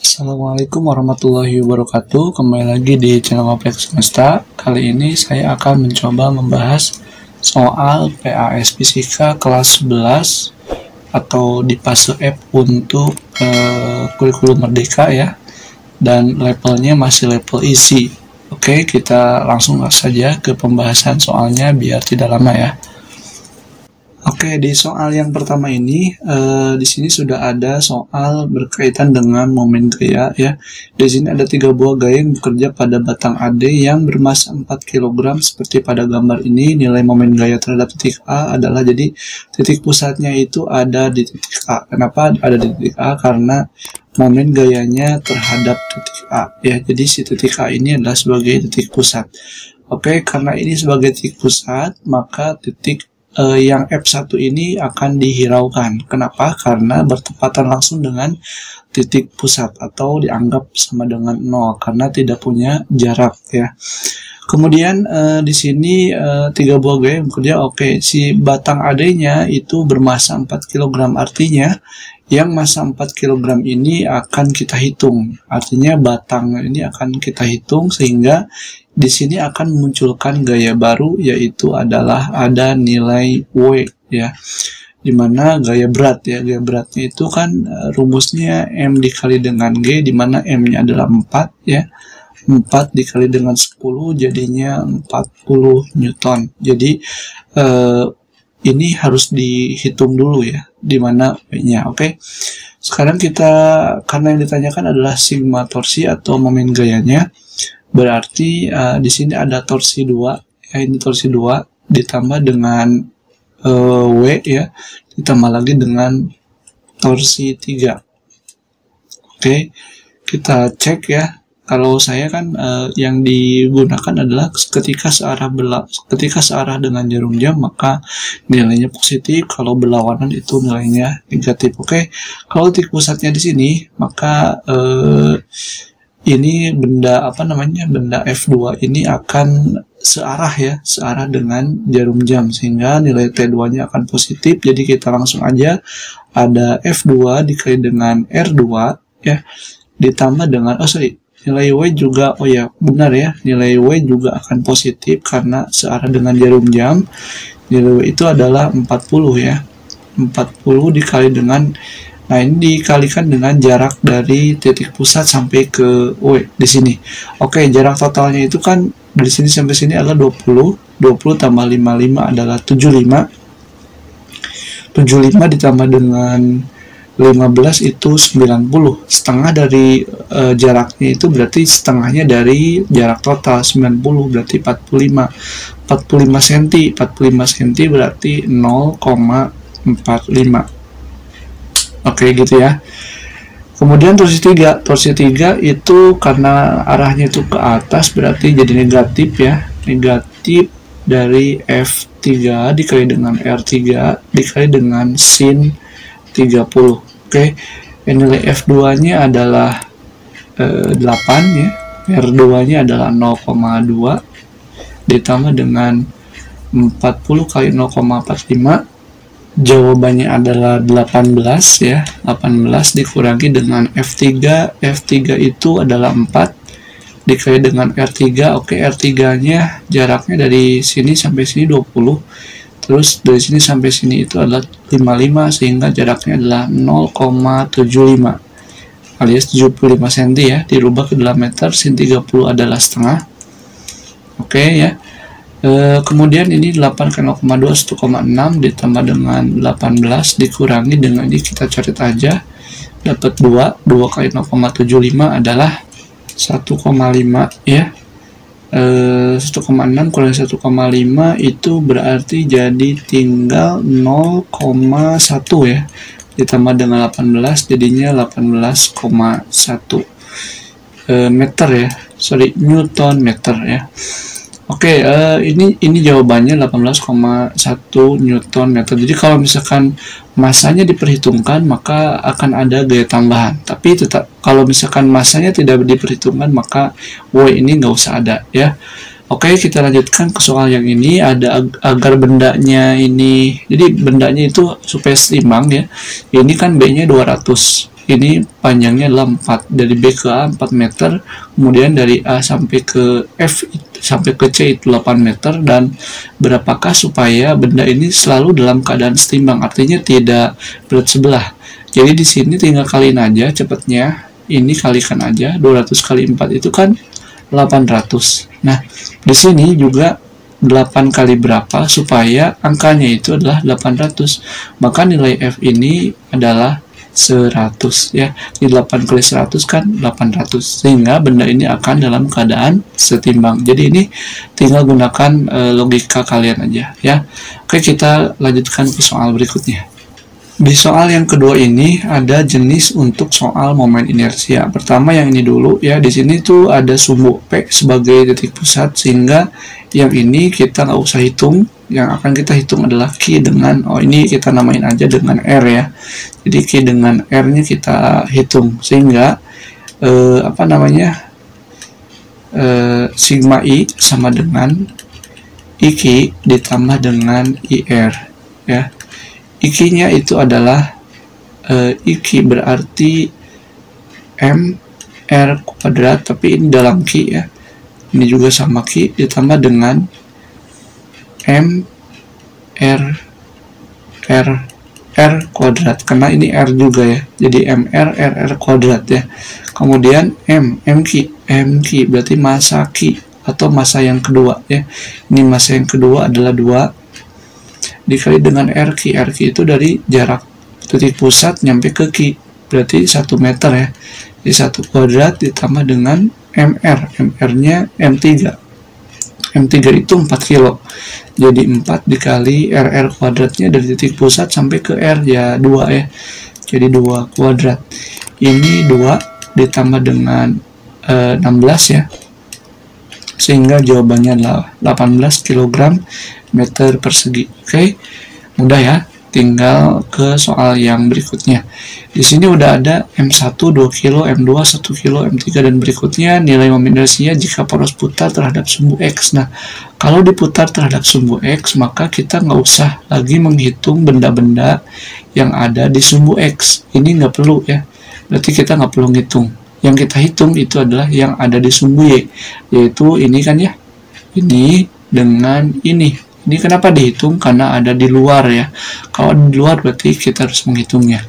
Assalamualaikum warahmatullahi wabarakatuh. Kembali lagi di channel Ngopek Semesta. Kali ini saya akan mencoba membahas soal PAS Fisika kelas 11 atau di fase F untuk kurikulum merdeka ya. Dan levelnya masih level easy. Oke, kita langsung saja ke pembahasan soalnya biar tidak lama ya. Oke, di soal yang pertama ini, di sini sudah ada soal berkaitan dengan momen gaya ya. Di sini ada 3 buah gaya yang bekerja pada batang AD yang bermassa 4 kg seperti pada gambar ini. Nilai momen gaya terhadap titik A adalah, jadi titik pusatnya itu ada di titik A. Kenapa ada di titik A? Karena momen gayanya terhadap titik A ya. Jadi si titik A ini adalah sebagai titik pusat. Oke, karena ini sebagai titik pusat, maka titik yang F1 ini akan dihiraukan. Kenapa? Karena bertepatan langsung dengan titik pusat atau dianggap sama dengan 0 karena tidak punya jarak ya. Kemudian di sini 3 buah gaya yang bekerja. Oke, si batang AD-nya itu bermassa 4 kg, artinya yang massa 4 kg ini akan kita hitung. Artinya batang ini akan kita hitung sehingga di sini akan memunculkan gaya baru, yaitu adalah ada nilai W ya, dimana gaya berat ya. Gaya beratnya itu kan rumusnya M dikali dengan G, dimana M-nya adalah 4 ya. 4 dikali dengan 10 jadinya 40 Newton. Jadi ini harus dihitung dulu ya, dimana W-nya. Oke. Sekarang kita, karena yang ditanyakan adalah sigma torsi atau momen gayanya, berarti di sini ada torsi 2 ya, ini torsi 2 ditambah dengan W ya, ditambah lagi dengan torsi 3. Oke, kita cek ya. Kalau saya kan yang digunakan adalah ketika searah dengan jarum jam maka nilainya positif, kalau berlawanan itu nilainya negatif. Oke, kalau titik pusatnya di sini maka ini benda benda F2 ini akan searah ya, searah dengan jarum jam sehingga nilai T2-nya akan positif. Jadi kita langsung aja ada F2 dikali dengan R2 ya, ditambah dengan nilai W juga, benar ya, nilai W juga akan positif karena searah dengan jarum jam. Nilai W itu adalah 40 ya, 40 dikali dengan, nah ini dikalikan dengan jarak dari titik pusat sampai ke W di sini. Oke, jarak totalnya itu kan dari sini sampai sini adalah 20 tambah 55 adalah 75 ditambah dengan 15 itu 90. Setengah dari jaraknya itu berarti setengahnya dari jarak total 90 berarti 45 cm. 45 cm berarti 0,45. Oke, gitu ya. Kemudian torsi 3 itu karena arahnya itu ke atas berarti jadi negatif ya. Negatif dari F3 dikali dengan R3 dikali dengan sin 30. Oke, nilai F2 nya adalah 8 ya, R2 nya adalah 0,2 ditambah dengan 40 kali 0,45, jawabannya adalah 18 ya. 18 dikurangi dengan F3 itu adalah 4 dikali dengan R3. Oke, R3 nya jaraknya dari sini sampai sini 20, terus dari sini sampai sini itu adalah 55 sehingga jaraknya adalah 0,75 alias 75 cm ya, dirubah ke dalam meter. Sin 30 adalah setengah. Oke ya. Kemudian ini 8 kali 0,2 1,6 ditambah dengan 18 dikurangi dengan ini, kita coret aja, dapat 2 kali 0,75 adalah 1,5 ya. 1,6 kurang 1,5 itu berarti jadi tinggal 0,1 ya, ditambah dengan 18 jadinya 18,1 meter ya, Newton meter ya. Oke, ini jawabannya 18,1 Newton meter. Jadi kalau misalkan masanya diperhitungkan maka akan ada gaya tambahan, tapi tetap kalau misalkan masanya tidak diperhitungkan maka W ini nggak usah ada ya. Oke, kita lanjutkan ke soal yang ini. Ada agar bendanya ini, jadi bendanya itu supaya seimbang ya, ini kan B nya 200 ini panjangnya adalah 4, dari B ke A 4 meter, kemudian dari A sampai ke F sampai ke C itu 8 meter, dan berapakah supaya benda ini selalu dalam keadaan setimbang, artinya tidak berat sebelah. Jadi di sini tinggal kaliin aja cepatnya, ini kalikan aja 200 kali 4 itu kan 800. Nah, di sini juga 8 kali berapa supaya angkanya itu adalah 800. Maka nilai F ini adalah 100 ya. Di 8 kali 100 kan 800. Sehingga benda ini akan dalam keadaan setimbang. Jadi ini tinggal gunakan logika kalian aja ya. Oke, kita lanjutkan ke soal berikutnya. Di soal yang kedua ini ada jenis untuk soal momen inersia. Pertama yang ini dulu ya, di sini tuh ada sumbu P sebagai titik pusat, sehingga yang ini kita nggak usah hitung. Yang akan kita hitung adalah Q dengan, ini kita namain aja dengan R ya. Jadi Q dengan R-nya kita hitung, sehingga sigma I sama dengan IQ ditambah dengan IR ya. IQ-nya itu adalah IQ berarti MR kuadrat, tapi ini dalam Q ya. Ini juga sama Q ditambah dengan R kuadrat, karena ini R juga ya. Jadi MR kuadrat ya. Kemudian MQ berarti massa Q atau massa yang kedua ya. Ini massa yang kedua adalah 2 dikali dengan RQ itu dari jarak titik pusat nyampe ke Q, berarti 1 meter ya. Jadi 1 kuadrat ditambah dengan MR-nya M3 itu 4 kilo, jadi 4 dikali RR kuadratnya dari titik pusat sampai ke R ya 2 ya, jadi 2 kuadrat. Ini 2 ditambah dengan 16 ya, sehingga jawabannya adalah 18 kg meter persegi. Oke, mudah ya. Tinggal ke soal yang berikutnya. Di sini udah ada M1 2 kilo, M2 1 kilo, M3 dan berikutnya. Nilai momen inersinya jika poros putar terhadap sumbu X. Nah, kalau diputar terhadap sumbu X, maka kita nggak usah lagi menghitung benda-benda yang ada di sumbu X. Ini nggak perlu ya. Berarti kita nggak perlu ngitung. Yang kita hitung itu adalah yang ada di sumbu Y, yaitu ini kan ya. Ini dengan ini. Ini kenapa dihitung? Karena ada di luar ya. Kalau di luar berarti kita harus menghitungnya.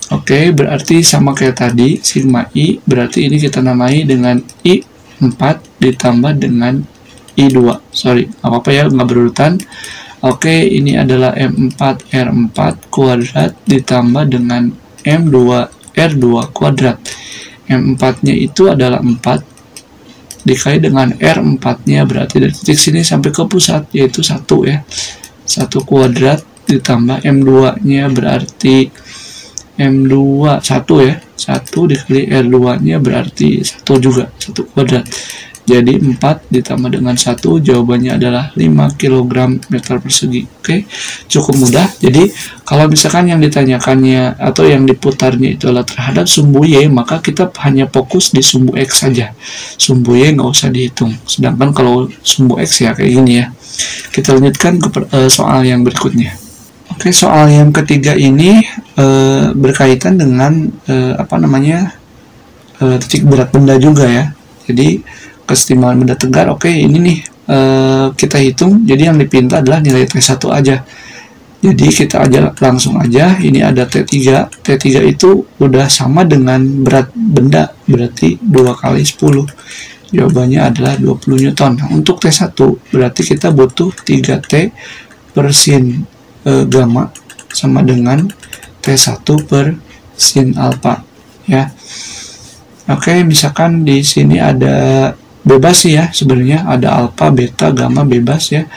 Oke, berarti sama kayak tadi, sigma I, berarti ini kita namai dengan I4 ditambah dengan I2. Sorry, apa-apa ya, nggak berurutan. Oke, ini adalah M4 R4 kuadrat ditambah dengan M2 R2 kuadrat. M4-nya itu adalah 4 dikali dengan R4-nya, berarti dari titik sini sampai ke pusat yaitu 1 ya. 1 kuadrat ditambah M2-nya berarti M2 1 ya. 1 dikali R2-nya berarti 1 juga, 1 kuadrat. Jadi 4 ditambah dengan 1, jawabannya adalah 5 kg meter persegi. Oke, cukup mudah. Jadi kalau misalkan yang ditanyakannya atau yang diputarnya itu adalah terhadap sumbu Y, maka kita hanya fokus di sumbu X saja. Sumbu Y nggak usah dihitung. Sedangkan kalau sumbu X ya kayak gini ya. Kita lanjutkan ke soal yang berikutnya. Oke, soal yang ketiga ini berkaitan dengan titik berat benda juga ya. Jadi kesetimbangan benda tegar. Oke, ini nih kita hitung. Jadi yang dipinta adalah nilai T1 aja. Jadi kita langsung aja. Ini ada T3. T3 itu udah sama dengan berat benda, berarti 2 kali 10. Jawabannya adalah 20 Newton. Nah, untuk T1 berarti kita butuh 3T per sin gamma sama dengan T1 per sin alpha ya. Oke, misalkan di sini ada bebas sih ya, sebenarnya ada alfa, beta, gamma bebas ya.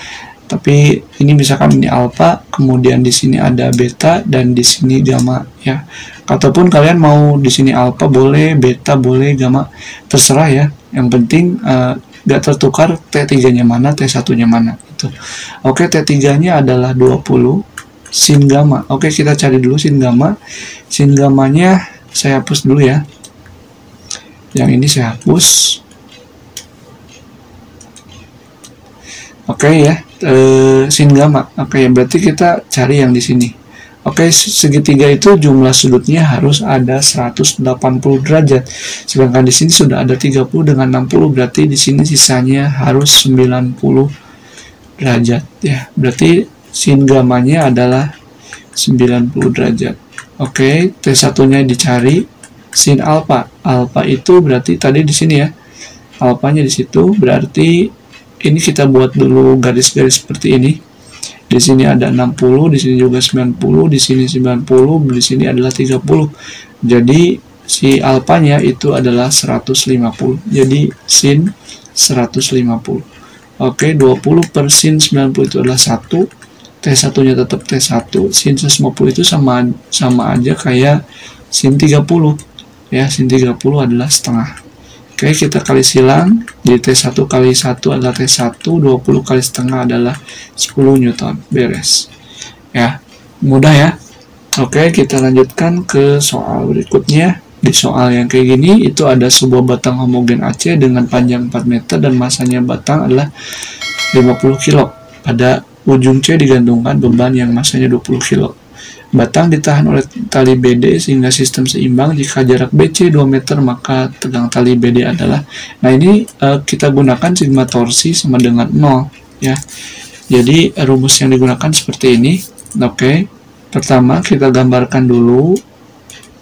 Tapi ini misalkan ini alfa, kemudian di sini ada beta dan di sini gamma ya. Ataupun kalian mau di sini alfa boleh, beta boleh, gamma terserah ya. Yang penting gak tertukar T3-nya mana, T1-nya mana gitu. Oke, T3-nya adalah 20 sin gamma. Oke, kita cari dulu sin gamma. Sin gammanya saya hapus dulu ya. Yang ini saya hapus. Oke ya, sin gamma. Oke, berarti kita cari yang di sini. Oke, segitiga itu jumlah sudutnya harus ada 180 derajat. Sedangkan di sini sudah ada 30 dengan 60, berarti di sini sisanya harus 90 derajat ya. Berarti sin gamanya adalah 90 derajat. Oke, T1-nya dicari. Sin alfa. Alfa itu berarti tadi di sini ya. Alfanya di situ, berarti ini kita buat dulu garis-garis seperti ini. Di sini ada 60, di sini juga 90, di sini 90, di sini adalah 30. Jadi si alfanya itu adalah 150. Jadi sin 150. Oke, 20 per sin 90 itu adalah 1. T1-nya tetap T1. Sin 150 itu sama aja kayak sin 30. Ya, sin 30 adalah setengah. Oke, kita kali silang. Jadi T1 kali 1 adalah T1, 20 kali setengah adalah 10 Newton. Beres. Ya, mudah ya. Oke, kita lanjutkan ke soal berikutnya. Di soal yang kayak gini, itu ada sebuah batang homogen AC dengan panjang 4 meter dan masanya batang adalah 50 kilo. Pada ujung C digantungkan beban yang masanya 20 kilo. Batang ditahan oleh tali BD sehingga sistem seimbang. Jika jarak BC 2 meter, maka tegang tali BD adalah, nah ini kita gunakan sigma torsi sama dengan 0 ya. Jadi rumus yang digunakan seperti ini. Oke, pertama kita gambarkan dulu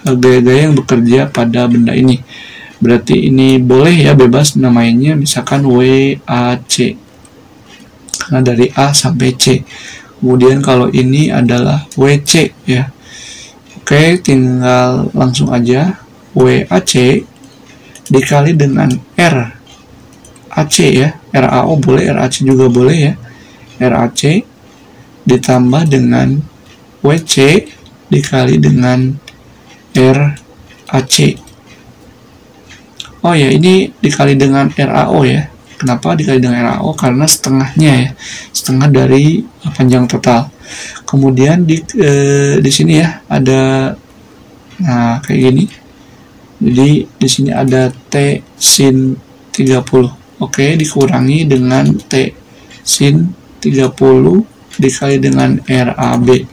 gaya-gaya yang bekerja pada benda ini. Berarti ini boleh ya, bebas namanya misalkan WAC karena dari A sampai C. Kemudian kalau ini adalah WC ya. Oke, tinggal langsung aja WAC dikali dengan RAC ya. RAO boleh, RAC juga boleh ya. RAC ditambah dengan WC dikali dengan RAC. Oh ya, ini dikali dengan RAO ya. Kenapa dikali dengan RAO? Karena setengahnya ya, setengah dari panjang total. Kemudian di sini ya ada, nah kayak gini. Jadi di sini ada T sin 30. Oke, dikurangi dengan T sin 30 dikali dengan RAB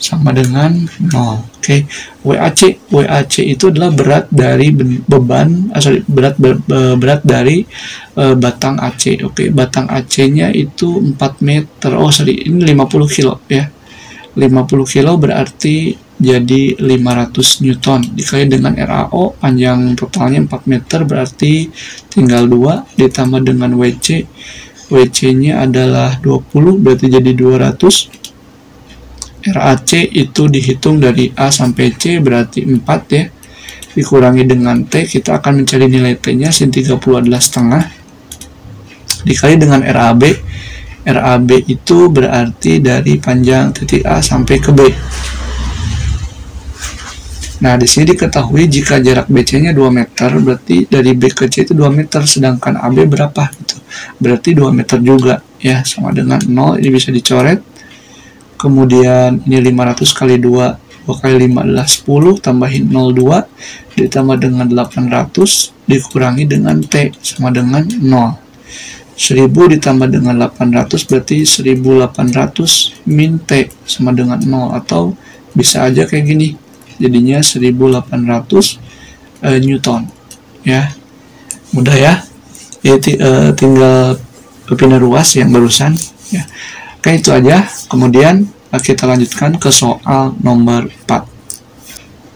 sama dengan 0. Oke, WAC itu adalah berat dari beban, berat dari batang AC. Oke, batang AC-nya itu 4 meter. Oh, sorry, ini 50 kilo ya. 50 kilo berarti jadi 500 Newton dikali dengan RAO, panjang totalnya 4 meter, berarti tinggal 2 ditambah dengan WC. WC-nya adalah 20, berarti jadi 200. RAC itu dihitung dari A sampai C, berarti 4 ya. Dikurangi dengan T, kita akan mencari nilai T-nya, sin 30 adalah setengah. Dikali dengan RAB. RAB itu berarti dari panjang titik A sampai ke B. Nah, di sini diketahui jika jarak BC-nya 2 meter, berarti dari B ke C itu 2 meter, sedangkan AB berapa gitu. Berarti 2 meter juga ya, sama dengan 0, ini bisa dicoret. Kemudian ini 500 kali 2, 2 kali 5 adalah 10, tambahin 02, ditambah dengan 800, dikurangi dengan T, sama dengan 0. 1000 ditambah dengan 800, berarti 1800 min T, sama dengan 0. Atau bisa aja kayak gini, jadinya 1800 Newton. Ya, mudah ya. Tinggal pindah ruas yang barusan. Ya. Oke, itu aja. Kemudian kita lanjutkan ke soal nomor 4.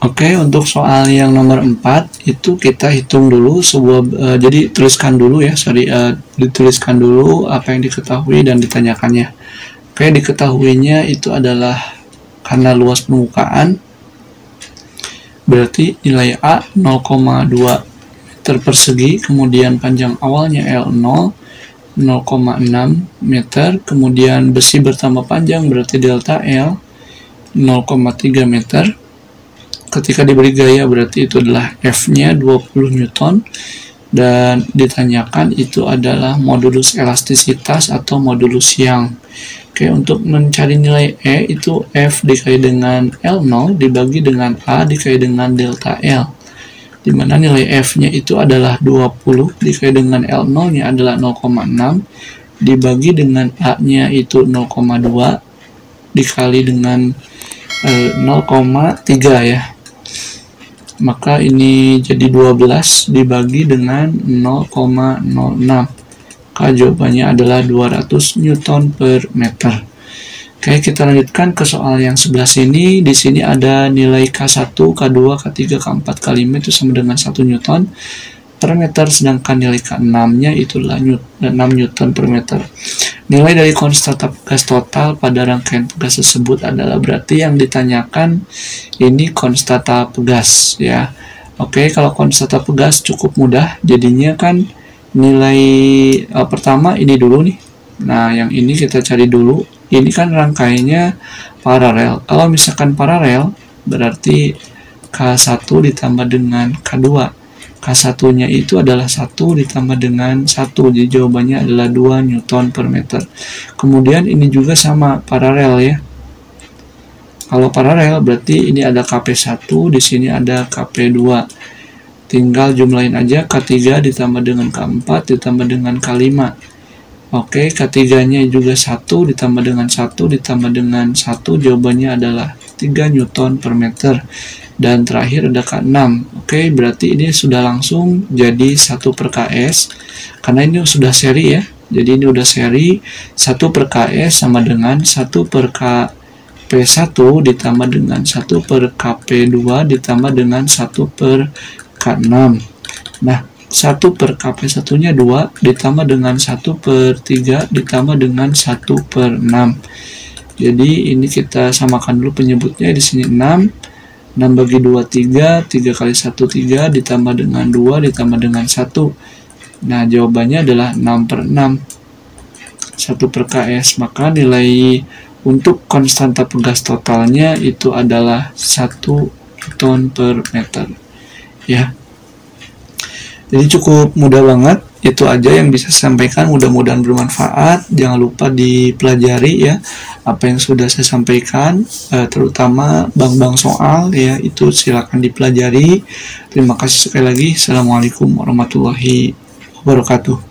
Oke, untuk soal yang nomor 4 itu kita hitung dulu sebuah jadi tuliskan dulu ya, dituliskan dulu apa yang diketahui dan ditanyakannya. Oke, diketahuinya itu adalah karena luas permukaan berarti nilai A 0,2 meter persegi, kemudian panjang awalnya L0 0,6 meter, kemudian besi bertambah panjang berarti delta L 0,3 meter. Ketika diberi gaya berarti itu adalah F-nya 20 Newton, dan ditanyakan itu adalah modulus elastisitas atau modulus Young. Oke, untuk mencari nilai E itu F dikali dengan L0 dibagi dengan A dikali dengan delta L, dimana nilai F-nya itu adalah 20 dikali dengan L0-nya adalah 0,6 dibagi dengan A-nya itu 0,2 dikali dengan 0,3 ya. Maka ini jadi 12 dibagi dengan 0,06. Maka jawabannya adalah 200 Newton per meter. Oke, kita lanjutkan ke soal yang sebelah sini. Di sini ada nilai K1, K2, K3, K4, K5 itu sama dengan 1 Newton per meter, sedangkan nilai K6-nya itulah 6 Newton per meter. Nilai dari konstanta pegas total pada rangkaian pegas tersebut adalah, berarti yang ditanyakan ini konstanta pegas ya. Oke, kalau konstanta pegas cukup mudah, jadinya kan nilai pertama ini dulu nih. Nah, yang ini kita cari dulu. Ini kan rangkaiannya paralel. Kalau misalkan paralel, berarti K1 ditambah dengan K2. K1-nya itu adalah 1 ditambah dengan 1. Jadi jawabannya adalah 2 Newton per meter. Kemudian ini juga sama, paralel ya. Kalau paralel berarti ini ada KP1, di sini ada KP2. Tinggal jumlahin aja, K3 ditambah dengan K4 ditambah dengan K5. Oke, K3-nya juga 1 ditambah dengan 1 ditambah dengan 1, jawabannya adalah 3 Newton per meter. Dan terakhir ada K6. Oke, berarti ini sudah langsung jadi 1 per KS. Karena ini sudah seri ya. Jadi ini udah seri, 1 per KS sama dengan 1 per KP1 ditambah dengan 1 per KP2 ditambah dengan 1 per K6. Nah, 1 per KP1-nya 2 ditambah dengan 1 per 3 ditambah dengan 1 per 6. Jadi ini kita samakan dulu penyebutnya, di sini 6. 6 bagi 2, 3. 3 kali 1, 3. Ditambah dengan 2. Ditambah dengan 1. Nah, jawabannya adalah 6 per 6. 1 per KS. Maka nilai untuk konstanta pegas totalnya itu adalah 1 Newton per meter. Ya. Jadi cukup mudah banget. Itu aja yang bisa saya sampaikan, mudah-mudahan bermanfaat. Jangan lupa dipelajari ya apa yang sudah saya sampaikan, terutama bank-bank soal ya, itu silakan dipelajari. Terima kasih sekali lagi. Assalamualaikum warahmatullahi wabarakatuh.